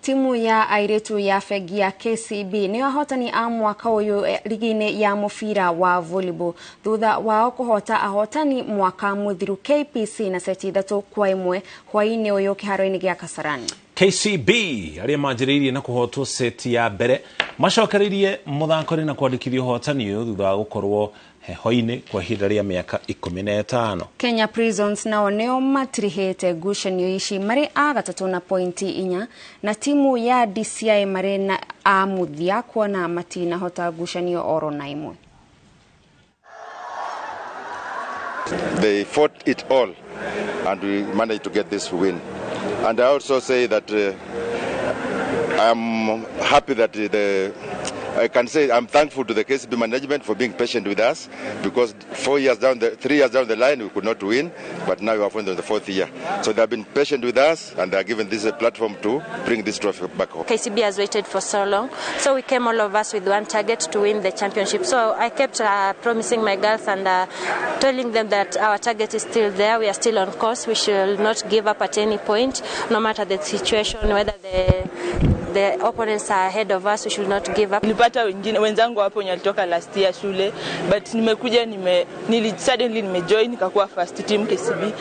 Timu ya airetu ya fegi ya KCB ni wahotani a mwaka uyu rigini ya mufira wa volleyball thutha wao kũhota ahotani mwaka muthiru KPC na seti 3-1 hwaini uyu kiharo-ini gia Kasarani. KCB aria manjiriirie na kuhotwo seti ya mbere macokeririe muthako-ini na kwandikithio hotani uyu thutha wa gukorwo heho-ini kwa ihinda ria mĩaka 15. Kenya Prisons nao neo matirihete ngucanio ici mari a gatatu na pointi 4 na timu ya DCI mari na a muthia kuona matina hota ngucanio oro na imwe. They fought it all and we managed to get this win. And I also say that I'm happy that I can say I'm thankful to the KCB management for being patient with us, because 3 years down the line we could not win, but now we have won in the 4th year. So they have been patient with us and they are given this platform to bring this trophy back home. KCB has waited for so long, so we came all of us with one target to win the championship. So I kept promising my girls and telling them that our target is still there, we are still on course, we should not give up at any point, no matter the situation, whether the opponents are ahead of us, we should not give up. Nilipata wenzangu hapo wenye walitoka last year shule, but nimekuja suddenly nimejoin nikakuwa first team KCB.